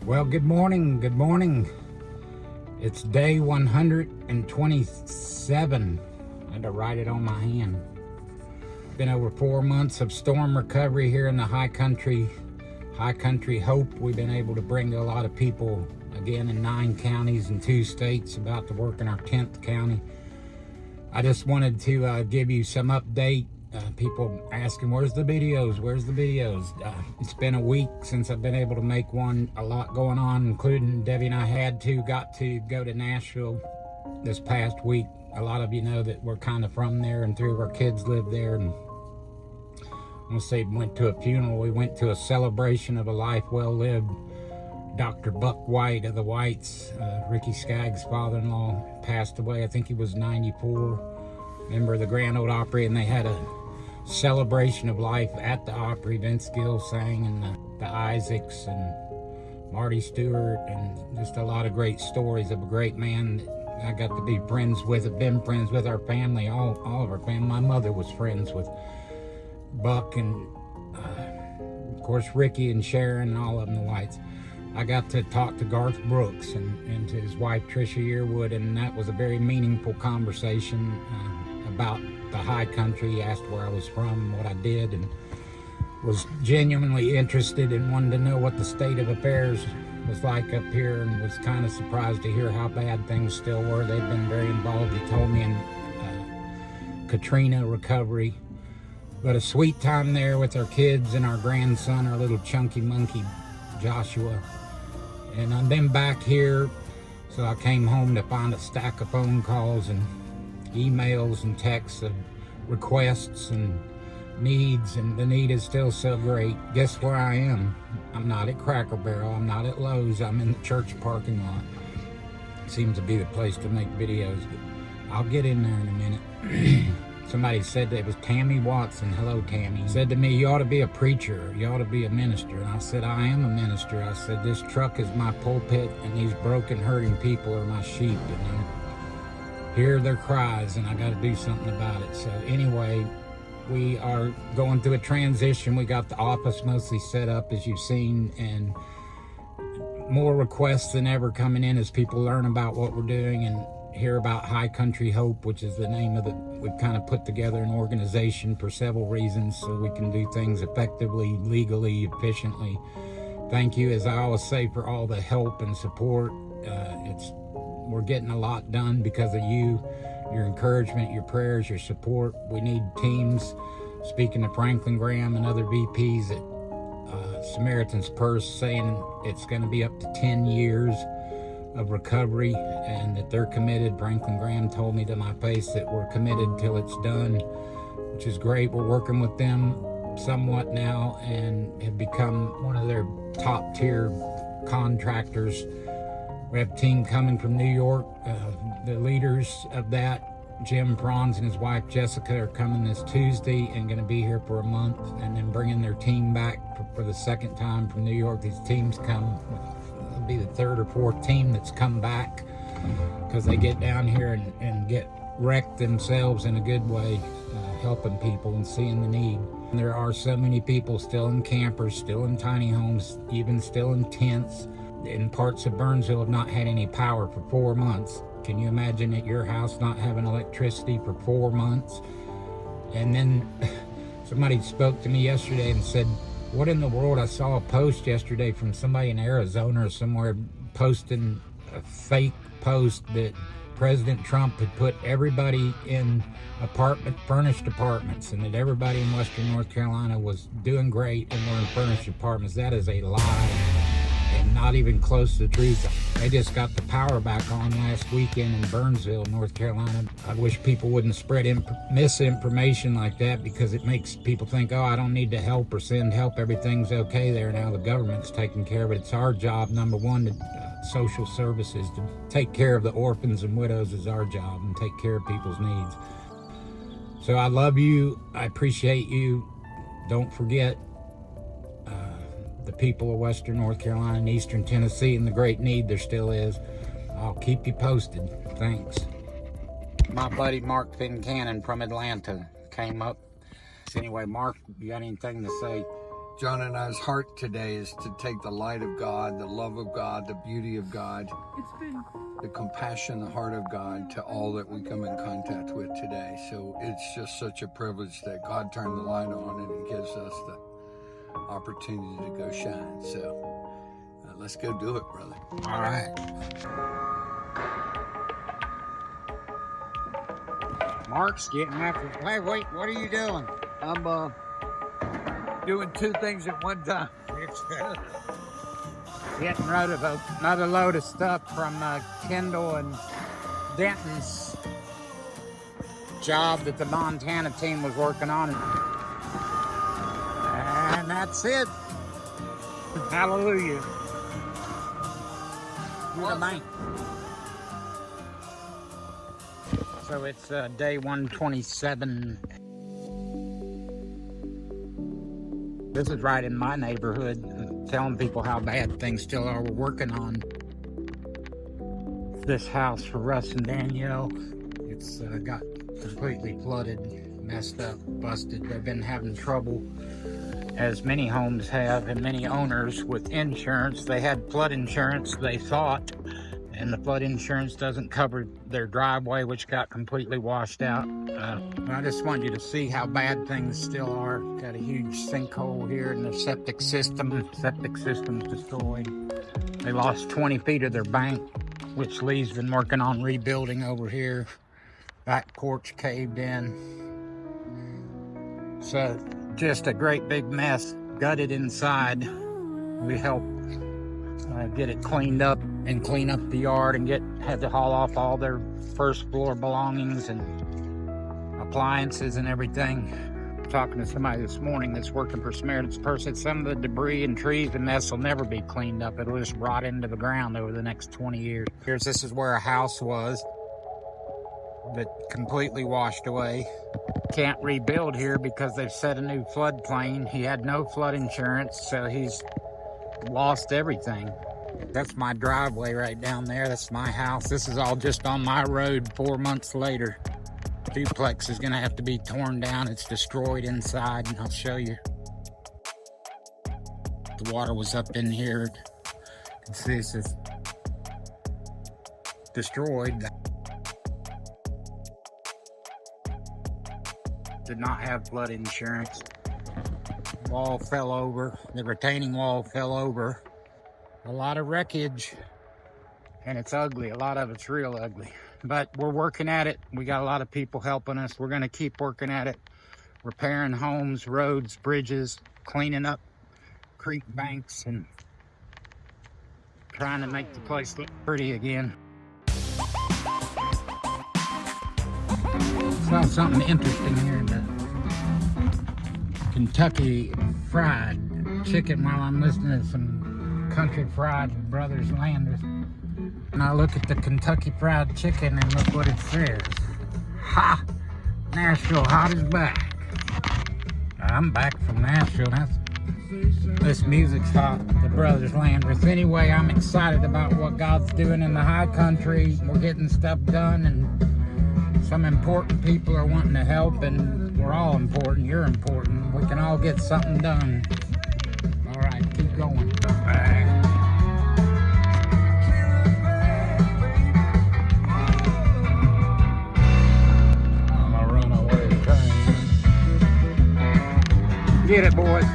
Well, good morning. Good morning. It's day 127. I had to write it on my hand. Been over 4 months of storm recovery here in the high country hope. We've been able to bring to a lot of people again in 9 counties and 2 states, about to work in our 10th county. I just wanted to give you some update. People asking, where's the videos? It's been a week since I've been able to make one. A lot going on, including Debbie and I got to go to Nashville this past week. A lot of you know that we're kind of from there, and 3 of our kids live there. And I'm gonna say we went to a funeral. We went to a celebration of a life well lived. Dr. Buck White of the Whites, Ricky Skaggs' father-in-law, passed away. I think he was 94. Member of the Grand Ole Opry, and they had a celebration of life at the Opry. Vince Gill sang, and the Isaacs and Marty Stewart, and just a lot of great stories of a great man that I got to be friends with. Have been friends with our family, all of our family. My mother was friends with Buck, and of course Ricky and Sharon and all of them, the Whites. I got to talk to Garth Brooks and to his wife Trisha Yearwood, and that was a very meaningful conversation about the high country. He asked where I was from, what I did, and was genuinely interested and wanted to know what the state of affairs was like up here, and was kind of surprised to hear how bad things still were. They'd been very involved, he told me, in Katrina recovery. But a sweet time there with our kids and our grandson, our little chunky monkey Joshua. And I've been back here, so I came home to find a stack of phone calls and emails and texts of requests and needs, and the need is still so great. Guess where I am? I'm not at Cracker Barrel, I'm not at Lowe's, I'm in the church parking lot. Seems to be the place to make videos, but I'll get in there in a minute. Somebody said that it was Tammy Watson. Hello, Tammy. Said to me, you ought to be a preacher, you ought to be a minister. And I said, I am a minister. I said, this truck is my pulpit, and these broken, hurting people are my sheep, and I hear their cries, and I got to do something about it. So anyway, we are going through a transition. We got the office mostly set up, as you've seen, and more requests than ever coming in as people learn about what we're doing and hear about High Country Hope, which is the name of we've kind of put together an organization for several reasons, so we can do things effectively, legally, efficiently. Thank you, as I always say, for all the help and support. We're getting a lot done because of you, your encouragement, your prayers, your support. We need teams. Speaking to Franklin Graham and other VPs at Samaritan's Purse, saying it's going to be up to 10 years of recovery, and that they're committed. Franklin Graham told me to my face that we're committed till it's done, which is great. We're working with them somewhat now and have become one of their top tier contractors. We have a team coming from New York. The leaders of that, Jim Franz and his wife Jessica, are coming this Tuesday and going to be here for a month, and then bringing their team back for the second time from New York. These teams come, it'll be the 3rd or 4th team that's come back, because they get down here and get wrecked themselves in a good way, helping people and seeing the need. And there are so many people still in campers, still in tiny homes, even still in tents. In parts of Burnsville have not had any power for 4 months. Can you imagine at your house not having electricity for 4 months? And then somebody spoke to me yesterday and said, what in the world? I saw a post yesterday from somebody in Arizona or somewhere posting a fake post that President Trump had put everybody in furnished apartments, and that everybody in Western North Carolina was doing great and were in furnished apartments. That is a lie, and not even close to the truth. They just got the power back on last weekend in Burnsville, North Carolina. I wish people wouldn't spread misinformation like that, because it makes people think, oh, I don't need to help or send help. Everything's okay there now. The government's taking care of it. It's our job, number one, to social services, to take care of the orphans and widows is our job, and take care of people's needs. So I love you. I appreciate you. Don't forget the people of Western North Carolina and Eastern Tennessee and the great need there still is. I'll keep you posted. Thanks. My buddy Mark Fincannon from Atlanta came up. So anyway, Mark, you got anything to say? John and I's heart today is to take the light of God, the love of God, the beauty of God, the compassion, the heart of God to all that we come in contact with today. So it's just such a privilege that God turned the light on and He gives us the opportunity to go shine. So let's go do it, brother. All right. Mark's getting after. Hey, wait, what are you doing? I'm doing two things at one time. Getting rid of another load of stuff from Kendall and Denton's job that the Montana team was working on. And that's it. Hallelujah. You're the man. So it's day 127. This is right in my neighborhood, telling people how bad things still are. We're working on this house for Russ and Danielle. It's got completely flooded, messed up, busted. They've been having trouble, as many homes have, and many owners with insurance. They had flood insurance, they thought, and the flood insurance doesn't cover their driveway, which got completely washed out. I just want you to see how bad things still are. Got a huge sinkhole here in the septic system. Septic system's destroyed. They lost 20 feet of their bank, which Lee's been working on rebuilding over here. Back porch caved in. So just a great big mess, gutted inside. We helped get it cleaned up and clean up the yard and had to haul off all their first floor belongings and appliances and everything. Talking to somebody this morning that's working for Samaritan's Purse, said some of the debris and trees and mess will never be cleaned up. It'll just rot into the ground over the next 20 years. This is where a house was that completely washed away. Can't rebuild here because they've set a new floodplain. He had no flood insurance, so he's lost everything. That's my driveway right down there. That's my house. This is all just on my road 4 months later. Duplex is gonna have to be torn down. It's destroyed inside, and I'll show you. The water was up in here. You can see this is destroyed. Did not have flood insurance. Wall fell over. The retaining wall fell over. A lot of wreckage, and it's ugly. A lot of it's real ugly, but we're working at it. We got a lot of people helping us. We're gonna keep working at it, repairing homes, roads, bridges, cleaning up creek banks, and trying to make the place look pretty again. Saw something interesting here in the Kentucky Fried Chicken while I'm listening to some Country Fried Brothers Landers. And I look at the Kentucky Fried Chicken and look what it says. Ha! Nashville Hot is back. I'm back from Nashville. This music's hot, the Brothers Landers. Anyway, I'm excited about what God's doing in the high country. We're getting stuff done, and some important people are wanting to help, and we're all important. You're important. We can all get something done. All right, keep going. Bye. I'm a runaway train. Get it, boys.